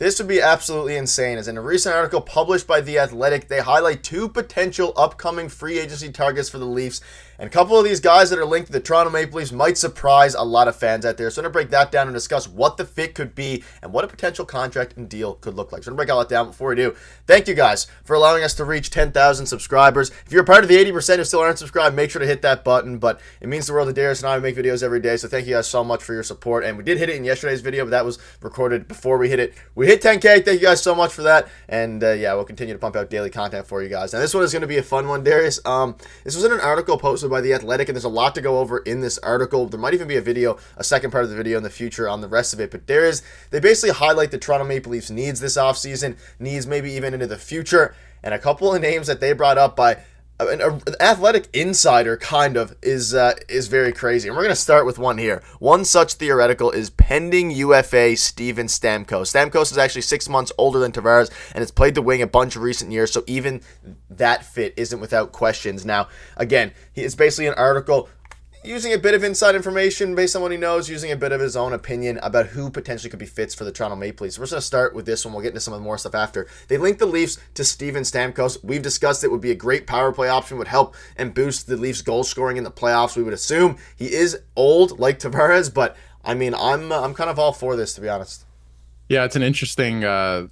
This would be absolutely insane. As in a recent article published by The Athletic, they highlight two potential upcoming free agency targets for the Leafs. And a couple of these guys that are linked to the Toronto Maple Leafs might surprise a lot of fans out there. So I'm going to break that down and discuss what the fit could be and what a potential contract and deal could look like. So I'm going to break all that down. Before we do, thank you guys for allowing us to reach 10,000 subscribers. If you're a part of the 80% who still aren't subscribed, make sure to hit that button. But it means the world to Darius and I make videos every day. So thank you guys so much for your support. And we did hit it in yesterday's video, but that was recorded before we hit it. We hit 10K. Thank you guys so much for that. And yeah, we'll continue to pump out daily content for you guys. Now this one is going to be a fun one, Darius. This was in an article posted by The Athletic, and there's a lot to go over in this article. There might even be a second part of the video in the future on the rest of it. But they basically highlight the Toronto Maple Leafs needs this offseason, needs maybe even into the future, and a couple of names that they brought up by an athletic insider kind of is very crazy. And we're going to start with one here. One such theoretical is pending UFA Steven Stamkos. Stamkos is actually 6 months older than Tavares and has played the wing a bunch of recent years, so even that fit isn't without questions. Now, again, it's basically an article using a bit of inside information based on what he knows, using a bit of his own opinion about who potentially could be fits for the Toronto Maple Leafs. We're just going to start with this one. We'll get into some of the more stuff after. They linked the Leafs to Steven Stamkos. We've discussed it would be a great power play option, would help and boost the Leafs' goal scoring in the playoffs. We would assume he is old like Tavares, but I mean, I'm kind of all for this, to be honest. Yeah, it's an interesting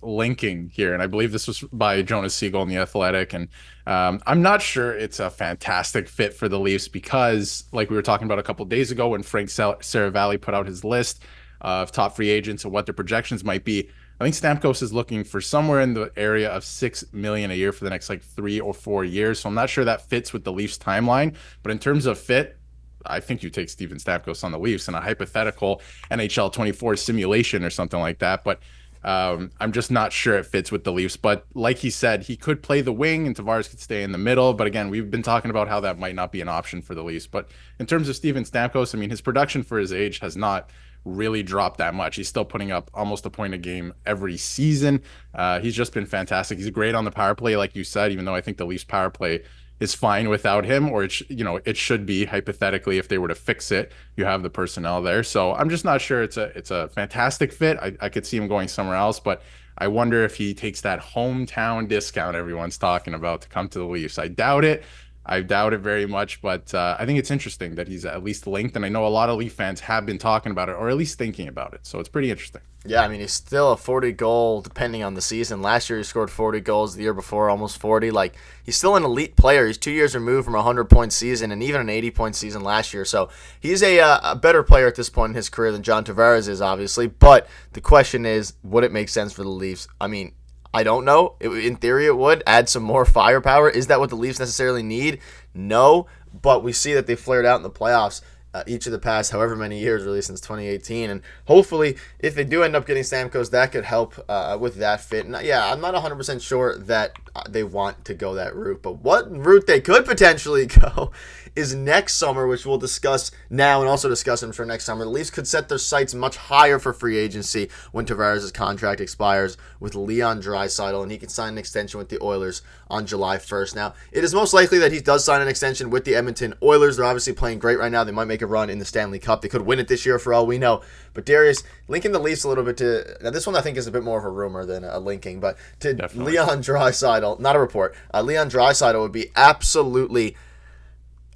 linking here, and I believe this was by Jonas Siegel in The Athletic, and I'm not sure it's a fantastic fit for the Leafs because, like we were talking about a couple of days ago when Frank Saravalli put out his list of top free agents and what their projections might be, I think Stamkos is looking for somewhere in the area of $6 million a year for the next like 3 or 4 years, so I'm not sure that fits with the Leafs timeline, but in terms of fit, I think you take Steven Stamkos on the Leafs in a hypothetical NHL 24 simulation or something like that. But I'm just not sure it fits with the Leafs. But like he said, he could play the wing and Tavares could stay in the middle. But again, we've been talking about how that might not be an option for the Leafs. But in terms of Steven Stamkos, I mean, his production for his age has not really dropped that much. He's still putting up almost a point a game every season. He's just been fantastic. He's great on the power play, like you said, even though I think the Leafs power play is fine without him, or it should be hypothetically if they were to fix it. You have the personnel there, so I'm just not sure it's a fantastic fit. I could see him going somewhere else, but I wonder if he takes that hometown discount everyone's talking about to come to the Leafs. I doubt it. I doubt it very much, but I think it's interesting that he's at least linked, and I know a lot of Leaf fans have been talking about it, or at least thinking about it, so it's pretty interesting. Yeah, I mean, he's still a 40 goal, depending on the season. Last year, he scored 40 goals. The year before, almost 40. Like, he's still an elite player. He's 2 years removed from a 100-point season and even an 80-point season last year. So he's a better player at this point in his career than John Tavares is, obviously. But the question is, would it make sense for the Leafs? I mean, I don't know. In theory, it would add some more firepower. Is that what the Leafs necessarily need? No, but we see that they flared out in the playoffs each of the past however many years, really since 2018. And hopefully, if they do end up getting Stamkos, that could help with that fit. And yeah, I'm not 100% sure that they want to go that route. But what route they could potentially go is next summer, which we'll discuss now and also discuss, I'm sure, next summer. The Leafs could set their sights much higher for free agency when Tavares' contract expires with Leon Draisaitl, and he can sign an extension with the Oilers on July 1st. Now, it is most likely that he does sign an extension with the Edmonton Oilers. They're obviously playing great right now. They might make a run in the Stanley Cup. They could win it this year for all we know. But Darius, linking the Leafs a little bit to, now this one I think is a bit more of a rumor than a linking, but to Definitely. Leon Draisaitl, not a report, Leon Draisaitl would be absolutely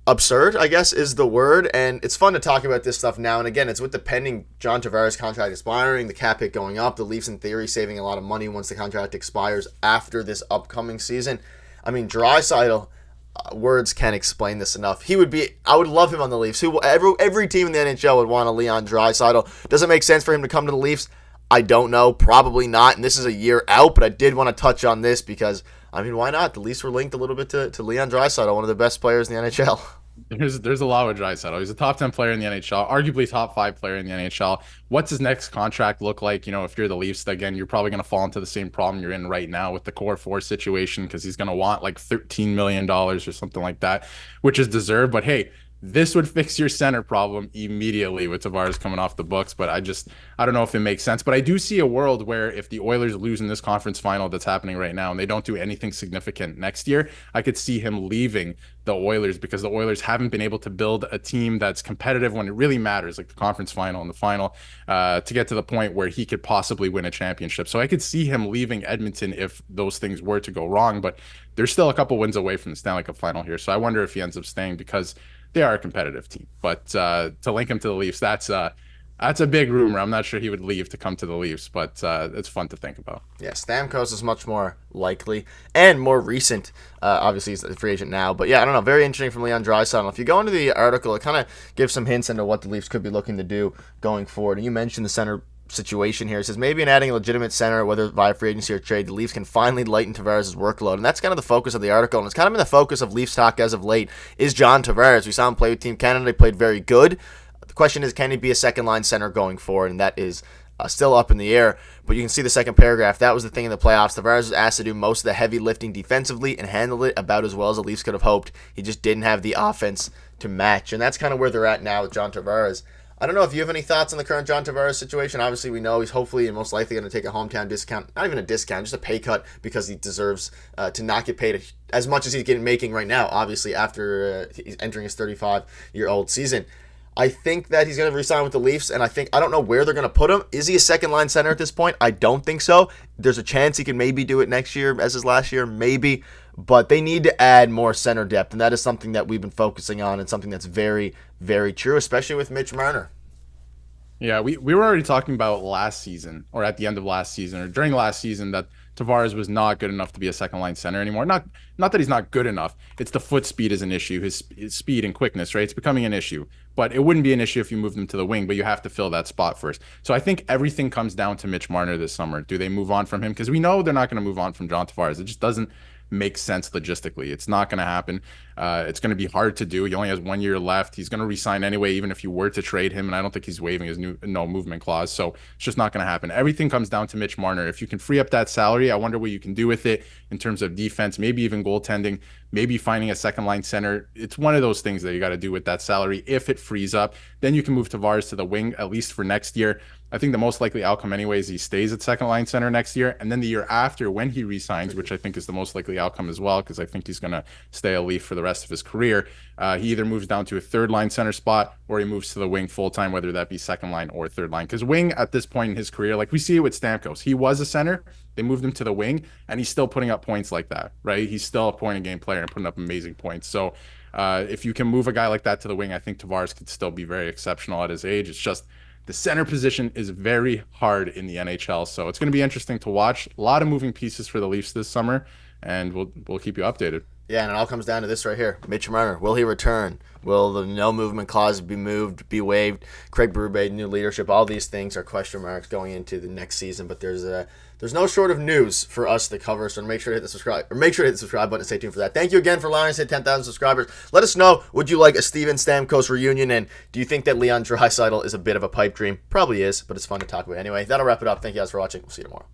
absurd, I guess, is the word, and it's fun to talk about this stuff now. And again, it's with the pending John Tavares contract expiring, the cap hit going up, the Leafs in theory saving a lot of money once the contract expires after this upcoming season. I mean, Draisaitl, words can't explain this enough. I would love him on the Leafs. Every team in the NHL would want a Leon Draisaitl. Does it make sense for him to come to the Leafs? I don't know. Probably not, and this is a year out, but I did want to touch on this because, I mean, why not? The Leafs were linked a little bit to Leon Draisaitl, one of the best players in the NHL. There's a lot with Draisaitl. He's a top 10 player in the NHL, arguably top 5 player in the NHL. What's his next contract look like? If you're the Leafs, again, you're probably going to fall into the same problem you're in right now with the core 4 situation because he's going to want like $13 million or something like that, which is deserved. But hey, This would fix your center problem immediately with Tavares coming off the books, but I don't know if it makes sense. But I do see a world where if the Oilers lose in this conference final that's happening right now and they don't do anything significant next year, I could see him leaving the Oilers because the Oilers haven't been able to build a team that's competitive when it really matters, like the conference final and the final, to get to the point where he could possibly win a championship. So I could see him leaving Edmonton if those things were to go wrong, but there's still a couple wins away from the Stanley Cup final here. So I wonder if he ends up staying because they are a competitive team. But to link him to the Leafs, that's a big rumor. I'm not sure he would leave to come to the Leafs, but it's fun to think about. Yeah, Stamkos is much more likely and more recent. Obviously, he's a free agent now. But yeah, I don't know. Very interesting from Leon Draisaitl. If you go into the article, it kind of gives some hints into what the Leafs could be looking to do going forward. And you mentioned the center situation here. It says maybe in adding a legitimate center, whether via free agency or trade, the Leafs can finally lighten Tavares' workload. And that's kind of the focus of the article. And it's kind of been the focus of Leafs talk as of late is John Tavares. We saw him play with Team Canada. He played very good. The question is, can he be a second-line center going forward? And that is still up in the air. But you can see the second paragraph. That was the thing in the playoffs. Tavares was asked to do most of the heavy lifting defensively and handled it about as well as the Leafs could have hoped. He just didn't have the offense to match. And that's kind of where they're at now with John Tavares. I don't know if you have any thoughts on the current John Tavares situation. Obviously, we know he's hopefully and most likely going to take a hometown discount. Not even a discount, just a pay cut because he deserves to not get paid as much as he's making right now, obviously, after he's entering his 35-year-old season. I think that he's going to resign with the Leafs, and I don't know where they're going to put him. Is he a second-line center at this point? I don't think so. There's a chance he can maybe do it next year as his last year, maybe. But they need to add more center depth, and that is something that we've been focusing on and something that's very, very true, especially with Mitch Marner. Yeah, we were already talking about last season or at the end of last season or during last season that Tavares was not good enough to be a second line center anymore. Not that he's not good enough. It's the foot speed is an issue, his speed and quickness, right? It's becoming an issue. But it wouldn't be an issue if you moved him to the wing, but you have to fill that spot first. So I think everything comes down to Mitch Marner this summer. Do they move on from him? Because we know they're not going to move on from John Tavares. It just doesn't make sense logistically. It's not going to happen. It's going to be hard to do. He only has 1 year left. He's going to resign anyway, even if you were to trade him. And I don't think he's waiving his no movement clause. So it's just not going to happen. Everything comes down to Mitch Marner. If you can free up that salary, I wonder what you can do with it in terms of defense, maybe even goaltending, maybe finding a second line center. It's one of those things that you got to do with that salary. If it frees up, then you can move Tavares to the wing, at least for next year. I think the most likely outcome anyway is he stays at second line center next year. And then the year after, when he resigns, which I think is the most likely outcome as well, because I think he's going to stay a Leaf for the rest of his career, he either moves down to a third line center spot or he moves to the wing full time, whether that be second line or third line. Because wing at this point in his career, like we see it with Stamkos, he was a center. They moved him to the wing and he's still putting up points like that, right? He's still a point a game player and putting up amazing points. So if you can move a guy like that to the wing, I think Tavares could still be very exceptional at his age. It's just the center position is very hard in the NHL, so it's going to be interesting to watch. A lot of moving pieces for the Leafs this summer, and we'll keep you updated. Yeah, and it all comes down to this right here. Mitch Marner, will he return? Will the no movement clause be moved, be waived? Craig Berube, new leadership, all these things are question marks going into the next season, but there's no short of news for us to cover, so make sure to hit the subscribe button and stay tuned for that. Thank you again for allowing us to hit 10,000 subscribers. Let us know, would you like a Steven Stamkos reunion, and do you think that Leon Draisaitl is a bit of a pipe dream? Probably is, but it's fun to talk about anyway. That'll wrap it up. Thank you guys for watching. We'll see you tomorrow.